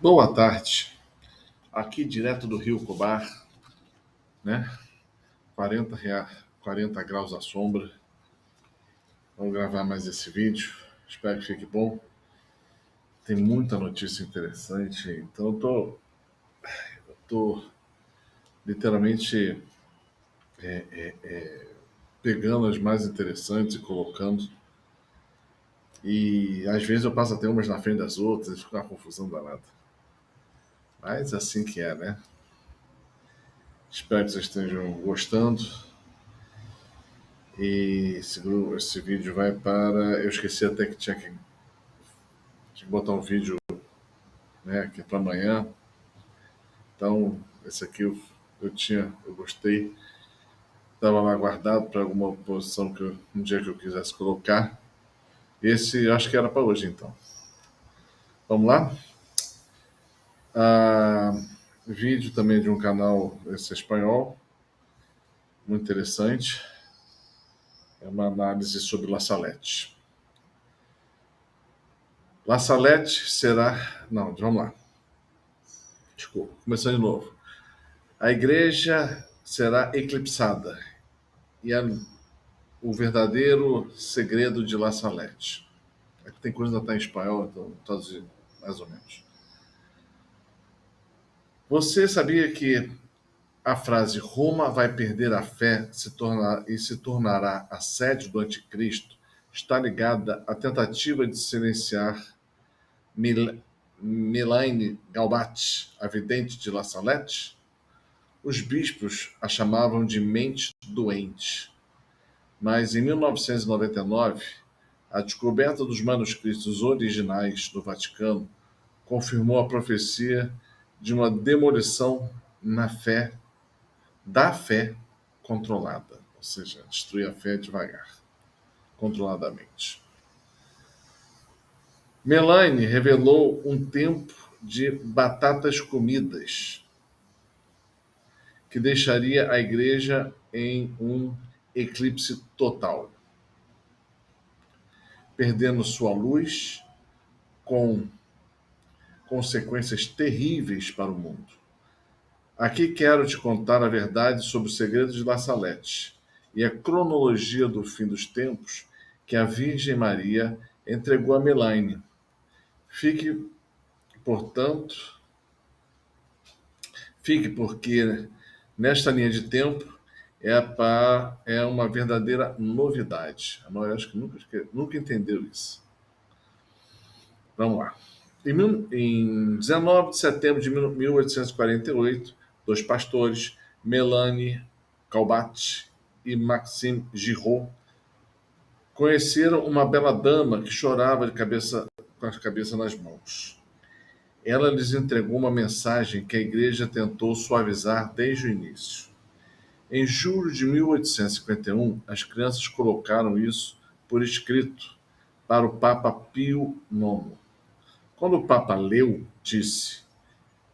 Boa tarde, aqui direto do Rio Cobar, né? 40 graus à sombra. Vamos gravar mais esse vídeo, espero que fique bom. Tem muita notícia interessante, então eu tô literalmente pegando as mais interessantes e colocando. E às vezes eu passo até umas na frente das outras e fica uma confusão danada. Mas assim que é, né? Espero que vocês estejam gostando. E esse vídeo vai para. Eu esqueci até que tinha que botar um vídeo, né, aqui para amanhã. Então, esse aqui eu gostei. Estava lá guardado para alguma posição um dia que eu quisesse colocar. Esse eu acho que era para hoje, então. Vamos lá? Ah, vídeo também de um canal esse espanhol, muito interessante. É uma análise sobre La Salette. La Salette será. Não, vamos lá. Desculpa, começando de novo. A igreja será eclipsada e o verdadeiro segredo de La Salette. Aqui tem coisa que ainda está em espanhol, então traduzir mais ou menos. Você sabia que a frase Roma vai perder a fé e se tornará a sede do anticristo está ligada à tentativa de silenciar Melaine Galbate, a vidente de La Salette? Os bispos a chamavam de mente doente. Mas em 1999, a descoberta dos manuscritos originais do Vaticano confirmou a profecia de uma demolição da fé controlada, ou seja, destruir a fé devagar, controladamente. Melaine revelou um tempo de batatas comidas que deixaria a igreja em um eclipse total, perdendo sua luz, com consequências terríveis para o mundo. Aqui quero te contar a verdade sobre o segredo de La Salette e a cronologia do fim dos tempos que a Virgem Maria entregou a Melaine. Fique, portanto, porque nesta linha de tempo é uma verdadeira novidade. A maioria acho que nunca entendeu isso. Vamos lá. Em 19 de setembro de 1848, dois pastores, Melanie Calbat e Maxime Giraud, conheceram uma bela dama que chorava com a cabeça nas mãos. Ela lhes entregou uma mensagem que a igreja tentou suavizar desde o início. Em julho de 1851, as crianças colocaram isso por escrito para o Papa Pio IX. Quando o Papa leu, disse,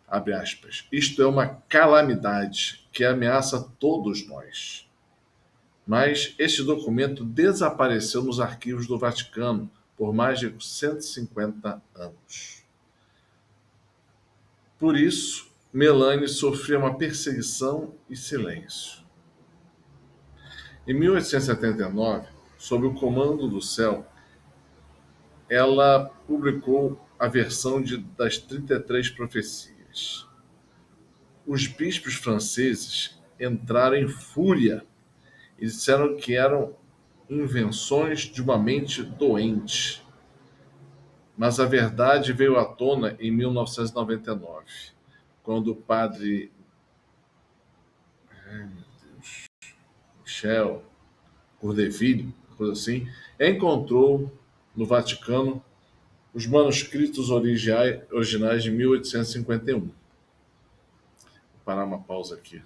abre aspas, isto é uma calamidade que ameaça todos nós. Mas este documento desapareceu nos arquivos do Vaticano por mais de 150 anos. Por isso, Melanie sofria uma perseguição e silêncio. Em 1879, sob o comando do céu, ela publicou a versão das 33 profecias. Os bispos franceses entraram em fúria e disseram que eram invenções de uma mente doente. Mas a verdade veio à tona em 1999, quando o padre Michel Courdeville, coisa assim, encontrou no Vaticano os manuscritos originais de 1851. Vou parar uma pausa aqui.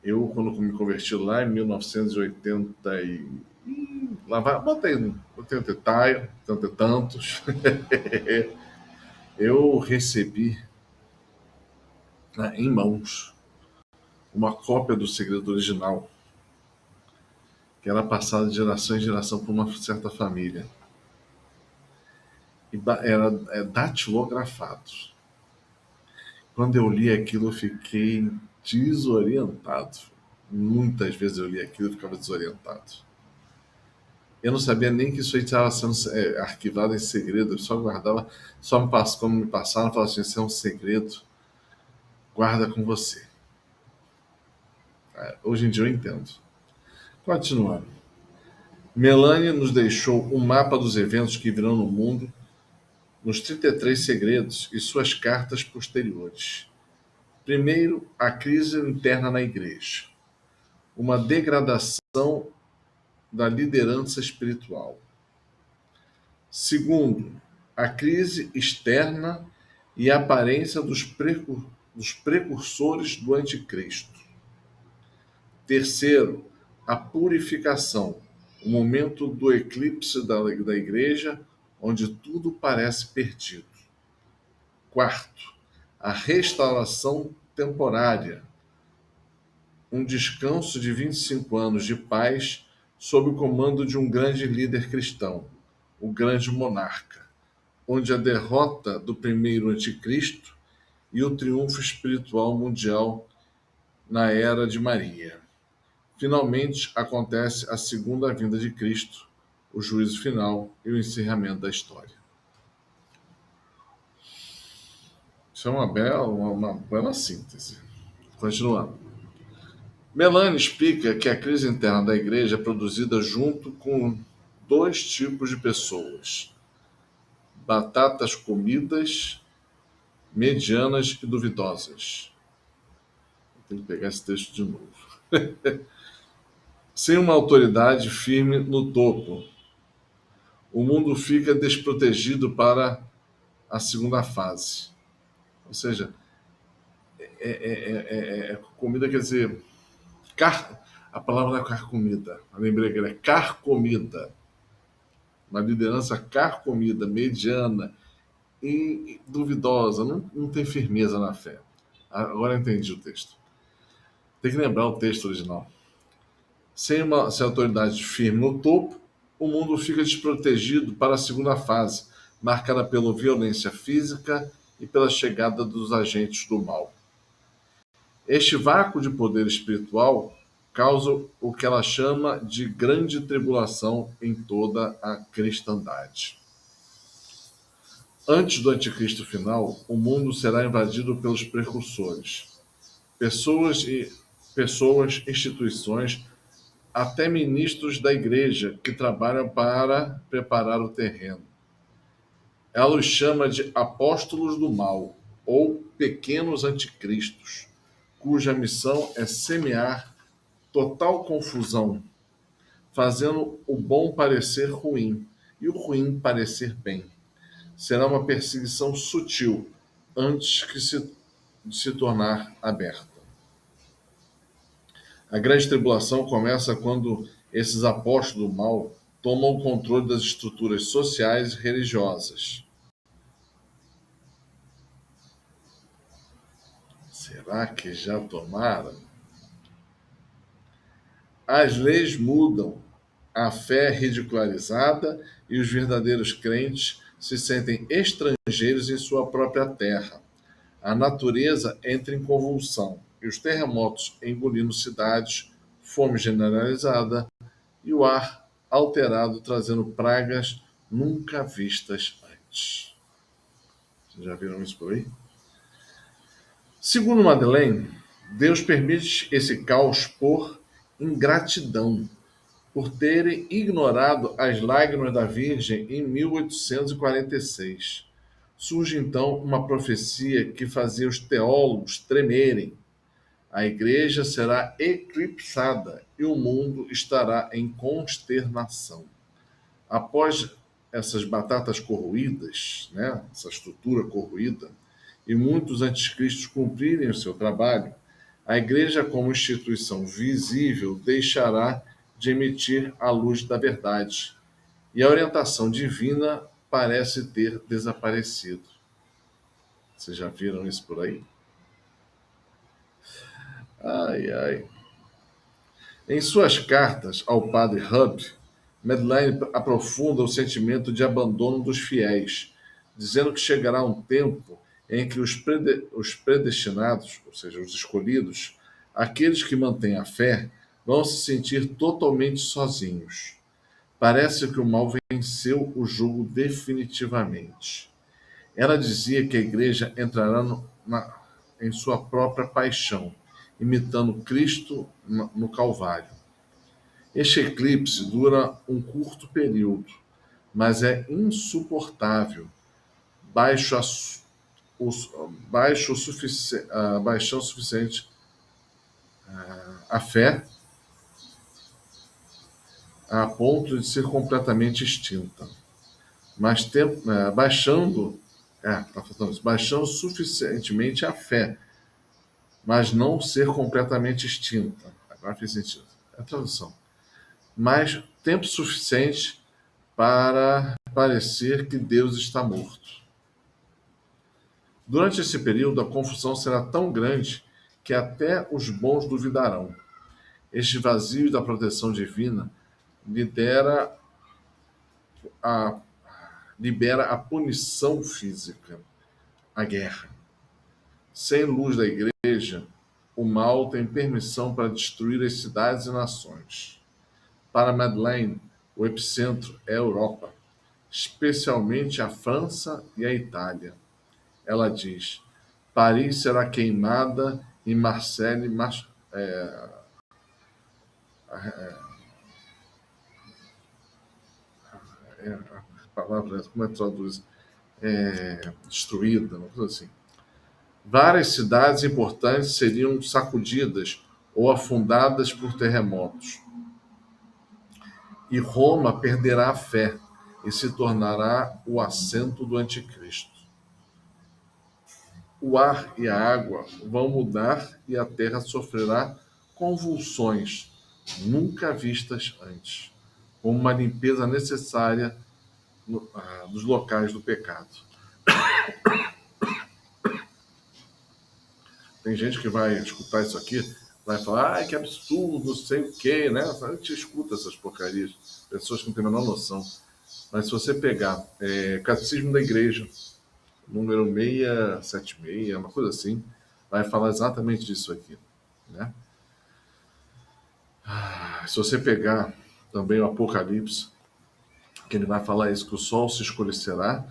Eu, quando me converti lá em 1980 lá vai, botei 80 e tantos, eu recebi, né, em mãos uma cópia do segredo original, que era passada de geração em geração por uma certa família. E era datilografado. Quando eu li aquilo, eu fiquei desorientado. Muitas vezes eu li aquilo e ficava desorientado. Eu não sabia nem que isso aí estava sendo arquivado em segredo, eu só guardava, só me passou, como me passaram, falaram assim, isso é um segredo, guarda com você. Hoje em dia eu entendo. Continuando. Melanie nos deixou um mapa dos eventos que virão no mundo, nos 33 segredos e suas cartas posteriores. Primeiro, a crise interna na igreja. Uma degradação da liderança espiritual. Segundo, a crise externa e a aparência dos precursores do anticristo. Terceiro, a purificação, o momento do eclipse da igreja, onde tudo parece perdido. Quarto, a restauração temporária, um descanso de 25 anos de paz sob o comando de um grande líder cristão, o grande monarca, onde a derrota do primeiro anticristo e o triunfo espiritual mundial na era de Maria. Finalmente acontece a segunda vinda de Cristo, o juízo final e o encerramento da história. Isso é uma bela síntese. Continuando. Melanie explica que a crise interna da igreja é produzida junto com dois tipos de pessoas: batatas comidas, medianas e duvidosas. Tenho que pegar esse texto de novo. Sem uma autoridade firme no topo, o mundo fica desprotegido para a segunda fase. Ou seja, comida quer dizer. A palavra não é carcomida. Eu lembrei que é carcomida. Uma liderança carcomida, mediana e duvidosa. Não tem firmeza na fé. Agora eu entendi o texto. Tem que lembrar o texto original. Sem autoridade firme no topo, o mundo fica desprotegido para a segunda fase, marcada pela violência física e pela chegada dos agentes do mal. Este vácuo de poder espiritual causa o que ela chama de grande tribulação em toda a cristandade. Antes do anticristo final, o mundo será invadido pelos precursores. Pessoas, instituições, até ministros da igreja que trabalham para preparar o terreno. Ela os chama de apóstolos do mal, ou pequenos anticristos, cuja missão é semear total confusão, fazendo o bom parecer ruim e o ruim parecer bem. Será uma perseguição sutil antes de se tornar aberta. A grande tribulação começa quando esses apóstolos do mal tomam o controle das estruturas sociais e religiosas. Será que já tomaram? As leis mudam, a fé é ridicularizada e os verdadeiros crentes se sentem estrangeiros em sua própria terra. A natureza entra em convulsão e os terremotos engolindo cidades, fome generalizada e o ar alterado trazendo pragas nunca vistas antes. Vocês já viram isso por aí? Segundo Madeleine, Deus permite esse caos por ingratidão, por terem ignorado as lágrimas da Virgem em 1846. Surge então uma profecia que fazia os teólogos tremerem. A igreja será eclipsada e o mundo estará em consternação. Após essas batatas corroídas, né, essa estrutura corroída, e muitos anticristos cumprirem o seu trabalho, a igreja, como instituição visível, deixará de emitir a luz da verdade, e a orientação divina parece ter desaparecido. Vocês já viram isso por aí? Ai, ai. Em suas cartas ao padre Hub, Madeleine aprofunda o sentimento de abandono dos fiéis, dizendo que chegará um tempo em que os predestinados, ou seja, os escolhidos, aqueles que mantêm a fé, vão se sentir totalmente sozinhos. Parece que o mal venceu o jugo definitivamente. Ela dizia que a igreja entrará em sua própria paixão, imitando Cristo no Calvário. Este eclipse dura um curto período, mas é insuportável. Baixo, a, o, baixo o baixão suficiente a fé a ponto de ser completamente extinta. Mas baixando suficientemente a fé, mas não ser completamente extinta. Agora fez sentido. É a tradução. Mas tempo suficiente para parecer que Deus está morto. Durante esse período, a confusão será tão grande que até os bons duvidarão. Este vazio da proteção divina lidera a, libera a punição física, a guerra. Sem luz da igreja, o mal tem permissão para destruir as cidades e nações. Para Madeleine, o epicentro é a Europa, especialmente a França e a Itália. Ela diz: Paris será queimada e Marseille a palavra, como é que traduz? Destruída, uma coisa assim. Várias cidades importantes seriam sacudidas ou afundadas por terremotos. E Roma perderá a fé e se tornará o assento do anticristo. O ar e a água vão mudar e a terra sofrerá convulsões nunca vistas antes, como uma limpeza necessária dos locais do pecado. Tem gente que vai escutar isso aqui, vai falar, ai, que absurdo, sei o quê, né? A gente escuta essas porcarias, pessoas que não têm a menor noção. Mas se você pegar Catecismo da Igreja, número 676, uma coisa assim, vai falar exatamente disso aqui, né? Se você pegar também o Apocalipse, que ele vai falar isso, que o sol se escurecerá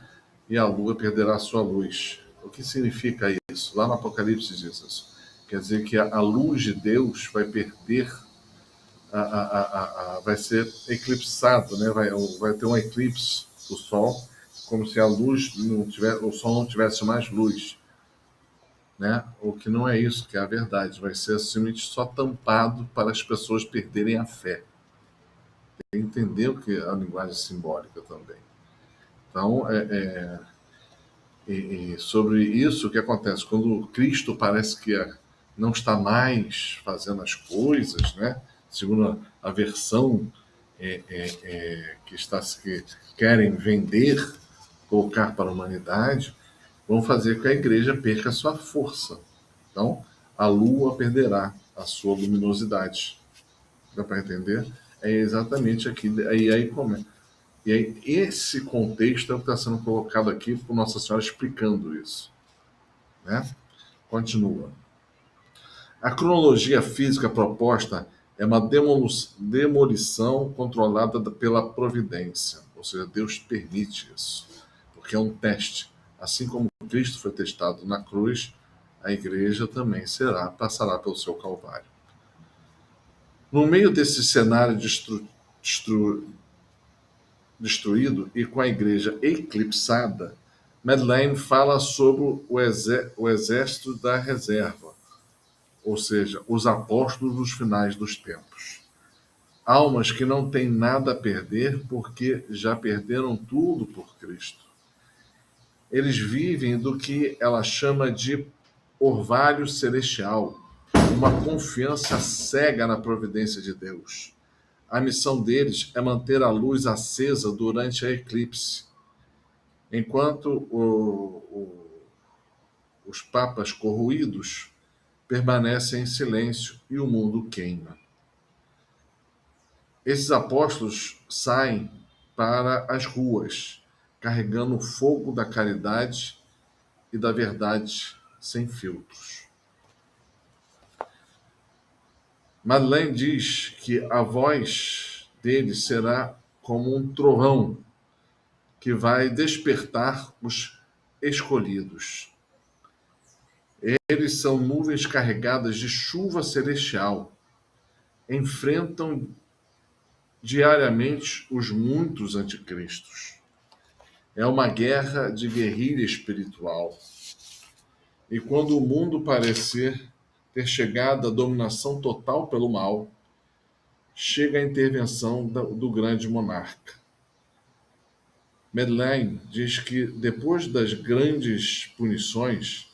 e a lua perderá a sua luz. O que significa isso? Lá no Apocalipse diz isso. Quer dizer que a luz de Deus vai perder, vai ser eclipsado, né? Vai ter um eclipse do sol, como se a luz não tivesse, o sol não tivesse mais luz, né? O que não é isso, que é a verdade. Vai ser simplesmente só tampado para as pessoas perderem a fé. Entender que a linguagem simbólica também. Então, sobre isso, o que acontece? Quando Cristo parece que não está mais fazendo as coisas, né? Segundo a versão que querem vender, colocar para a humanidade, vão fazer com que a igreja perca a sua força. Então, a lua perderá a sua luminosidade. Dá para entender? É exatamente aqui. Aí começa. E aí, esse contexto é o que está sendo colocado aqui por Nossa Senhora explicando isso. Né? Continua. A cronologia física proposta é uma demolição controlada pela providência. Ou seja, Deus permite isso. Porque é um teste. Assim como Cristo foi testado na cruz, a igreja também passará pelo seu calvário. No meio desse cenário destruído e com a igreja eclipsada, Madeleine fala sobre o exército da reserva, ou seja, os apóstolos dos finais dos tempos. Almas que não têm nada a perder porque já perderam tudo por Cristo. Eles vivem do que ela chama de orvalho celestial, uma confiança cega na providência de Deus. A missão deles é manter a luz acesa durante a eclipse, enquanto os papas corroídos permanecem em silêncio e o mundo queima. Esses apóstolos saem para as ruas, carregando o fogo da caridade e da verdade sem filtros. Madeleine diz que a voz dele será como um trovão que vai despertar os escolhidos. Eles são nuvens carregadas de chuva celestial, enfrentam diariamente os muitos anticristos. É uma guerra de guerrilha espiritual. E quando o mundo parecer ter chegado à dominação total pelo mal, chega a intervenção do grande monarca. Madeleine diz que depois das grandes punições,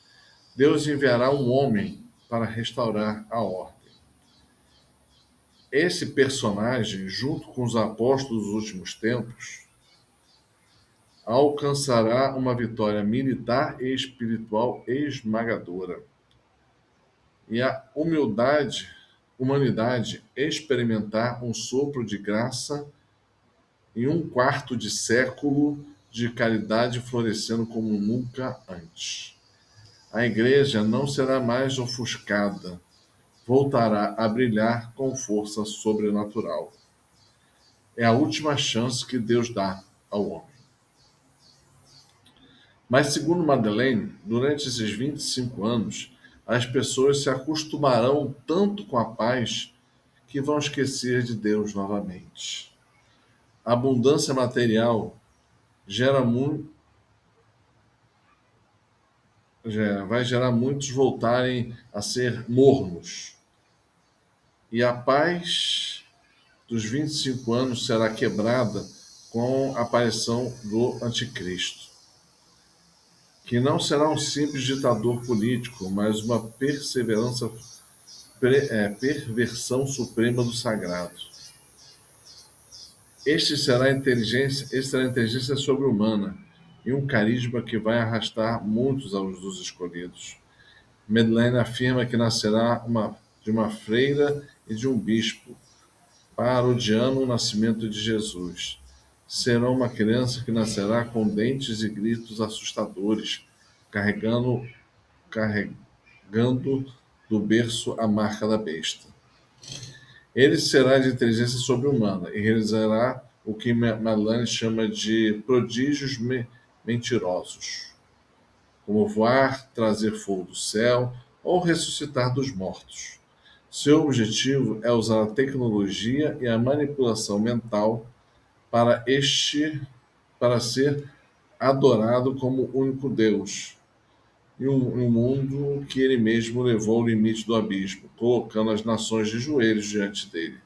Deus enviará um homem para restaurar a ordem. Esse personagem, junto com os apóstolos dos últimos tempos, alcançará uma vitória militar e espiritual esmagadora. E a humanidade experimentar um sopro de graça e um quarto de século de caridade florescendo como nunca antes. A igreja não será mais ofuscada, voltará a brilhar com força sobrenatural. É a última chance que Deus dá ao homem. Mas, segundo Madeleine, durante esses 25 anos, as pessoas se acostumarão tanto com a paz que vão esquecer de Deus novamente. A abundância material vai gerar muitos voltarem a ser mornos. E a paz dos 25 anos será quebrada com a aparição do anticristo, que não será um simples ditador político, mas uma perversão suprema do sagrado. Este será a inteligência sobre-humana e um carisma que vai arrastar muitos aos dos escolhidos. Madeleine afirma que nascerá de uma freira e de um bispo, parodiando o nascimento de Jesus. Será uma criança que nascerá com dentes e gritos assustadores, carregando do berço a marca da besta. Ele será de inteligência sobre-humana e realizará o que Madeleine chama de prodígios mentirosos, como voar, trazer fogo do céu ou ressuscitar dos mortos. Seu objetivo é usar a tecnologia e a manipulação mental para ser adorado como único Deus, em um mundo que ele mesmo levou ao limite do abismo, colocando as nações de joelhos diante dele,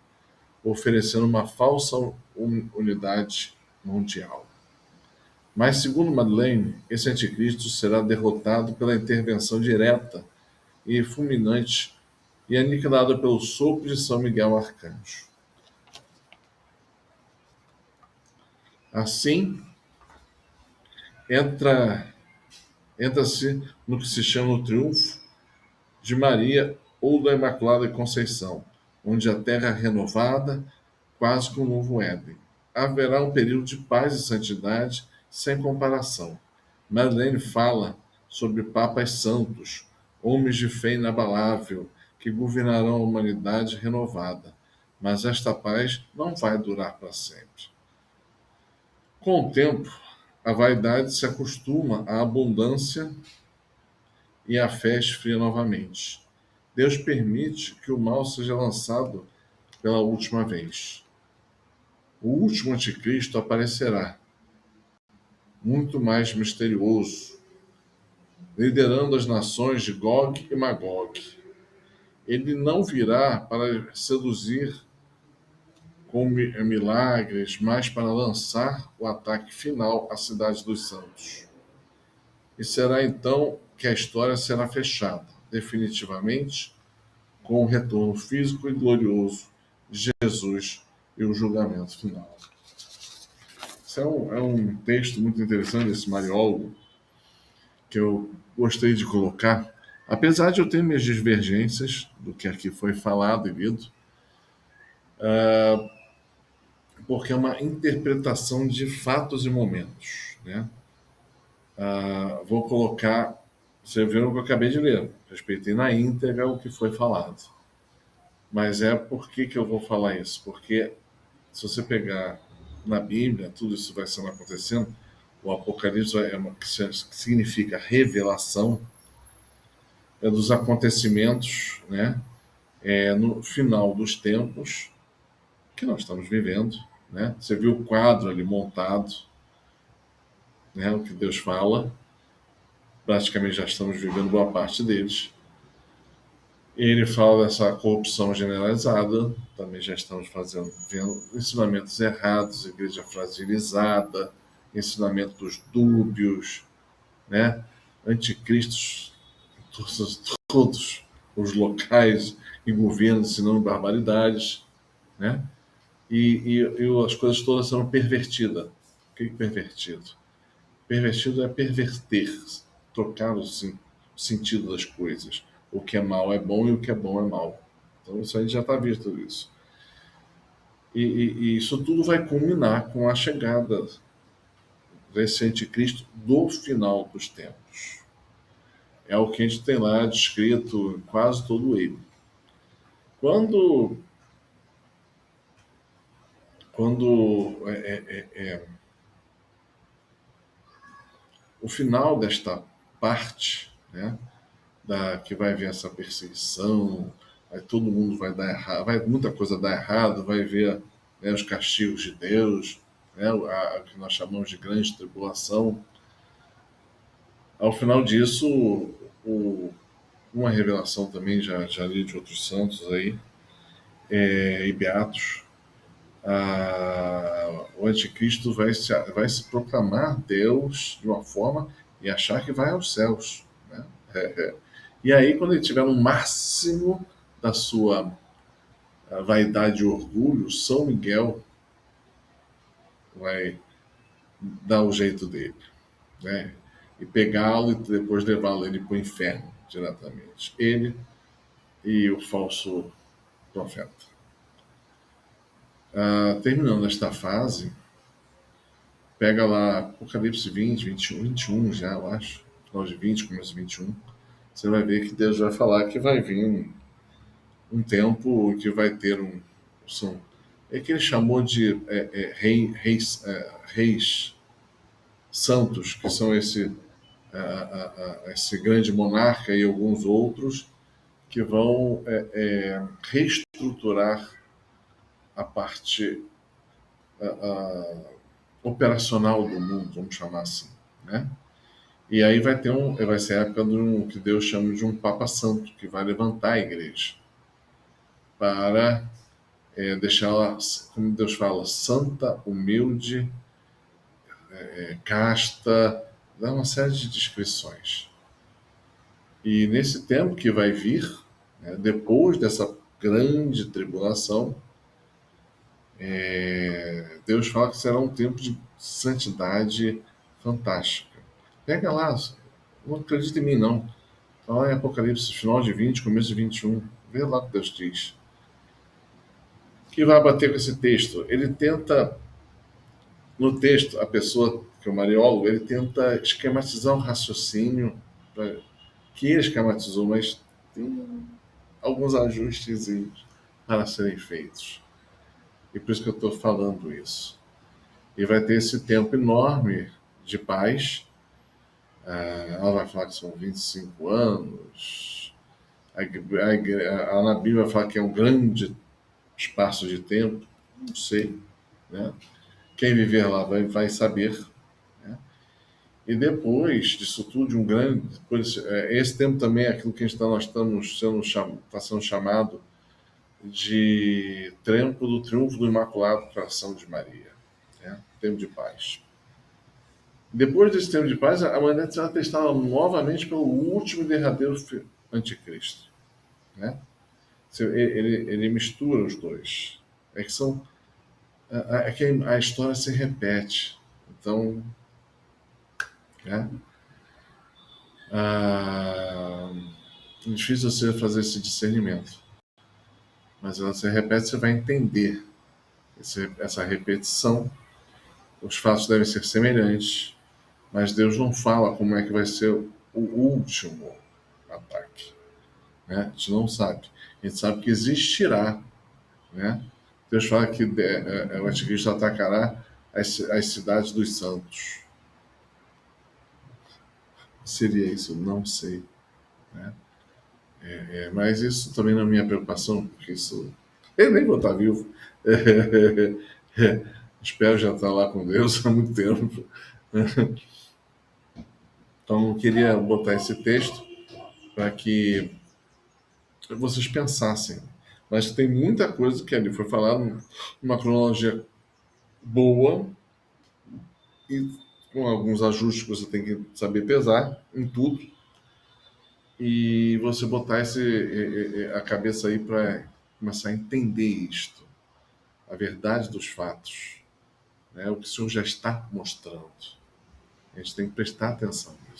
oferecendo uma falsa unidade mundial. Mas, segundo Madeleine, esse anticristo será derrotado pela intervenção direta e fulminante e aniquilado pelo sopro de São Miguel Arcanjo. Assim, entra-se no que se chama o triunfo de Maria ou da Imaculada Conceição, onde a terra é renovada, quase como um novo Éden. Haverá um período de paz e santidade sem comparação. Madeleine fala sobre papas santos, homens de fé inabalável, que governarão a humanidade renovada. Mas esta paz não vai durar para sempre. Com o tempo, a vaidade se acostuma à abundância e a fé esfria novamente. Deus permite que o mal seja lançado pela última vez. O último anticristo aparecerá, muito mais misterioso, liderando as nações de Gog e Magog. Ele não virá para seduzir com milagres, mas para lançar o ataque final à cidade dos santos. E será então que a história será fechada, definitivamente, com o retorno físico e glorioso de Jesus e o julgamento final. Isso é um texto muito interessante, esse mariólogo, que eu gostei de colocar, apesar de eu ter minhas divergências do que aqui foi falado e lido, porque é uma interpretação de fatos e momentos, né? Vou colocar Você viu o que eu acabei de ler. Respeitei na íntegra o que foi falado. Mas é por que eu vou falar isso? Porque se você pegar na Bíblia, tudo isso vai sendo acontecendo, o Apocalipse que significa revelação, é dos acontecimentos, né? É no final dos tempos que nós estamos vivendo, né? Você viu o quadro ali montado, né? O que Deus fala, praticamente já estamos vivendo boa parte deles. Ele fala dessa corrupção generalizada, também já estamos vendo ensinamentos errados, igreja fragilizada, ensinamentos dúbios, né? Anticristos, todos os locais e governos ensinando barbaridades, né? E as coisas todas são pervertidas. O que é pervertido? Pervertido é perverter, trocar o sentido das coisas. O que é mal é bom e o que é bom é mal. Então isso aí já está visto isso. E isso tudo vai culminar com a chegada desse anticristo do final dos tempos. É o que a gente tem lá descrito em quase todo ele. Quando, quando o final desta parte, né, que vai ver essa perseguição, aí todo mundo vai dar errado, vai muita coisa dar errado, vai ver, né, os castigos de Deus, né, a que nós chamamos de grande tribulação. Ao final disso, uma revelação também já li de outros santos aí, e beatos, o anticristo vai se proclamar Deus de uma forma e achar que vai aos céus, né? E aí, quando ele estiver no máximo da sua vaidade e orgulho, São Miguel vai dar o jeito dele, né? E pegá-lo e depois levá-lo ele para o inferno diretamente. Ele e o falso profeta. Terminando esta fase, pega lá Apocalipse 20, 21, 21 já, eu acho. Final de 20, começo de 21. Você vai ver que Deus vai falar que vai vir um tempo que vai ter é que ele chamou de reis santos, que são esse grande monarca e alguns outros que vão reestruturar a parte operacional do mundo, vamos chamar assim, né? E aí vai ser a época do que Deus chama de um Papa Santo, que vai levantar a igreja para deixá-la, como Deus fala, santa, humilde, casta, dá uma série de descrições. E nesse tempo que vai vir, né, depois dessa grande tribulação, Deus fala que será um tempo de santidade fantástica. Pega lá, não acredita em mim não. Está lá em Apocalipse, final de 20, começo de 21. Vê lá o que Deus diz. O que vai bater com esse texto? Ele tenta, no texto, a pessoa, que é o mariólogo, ele tenta esquematizar um raciocínio que ele esquematizou, mas tem alguns ajustes para serem feitos. E por isso que eu estou falando isso. E vai ter esse tempo enorme de paz. Ela vai falar que são 25 anos. Na Bíblia vai falar que é um grande espaço de tempo. Não sei, né? Quem viver lá vai saber. Né? E depois disso tudo, de um grande. Esse tempo também é aquilo que nós estamos está sendo chamado de tempo do triunfo do Imaculado Coração de Maria. Né? Tempo de paz. Depois desse tempo de paz, a humanidade será testada novamente pelo último e derradeiro anticristo. Né? Ele mistura os dois. É que a história se repete. Então, né? É difícil você fazer esse discernimento. Mas ela se repete, você vai entender essa repetição. Os fatos devem ser semelhantes, mas Deus não fala como é que vai ser o último ataque, né? A gente não sabe. A gente sabe que existirá, né? Deus fala que o anticristo atacará as cidades dos santos. Seria isso? Não sei, né? Mas isso também não é minha preocupação, porque isso. Eu nem vou estar vivo. Espero já estar lá com Deus há muito tempo. Então, eu queria botar esse texto para que vocês pensassem. Mas tem muita coisa que ali foi falado numa cronologia boa e com alguns ajustes que você tem que saber pesar em tudo e você botar a cabeça aí para começar a entender isto, a verdade dos fatos, né? O que o Senhor já está mostrando. A gente tem que prestar atenção nisso.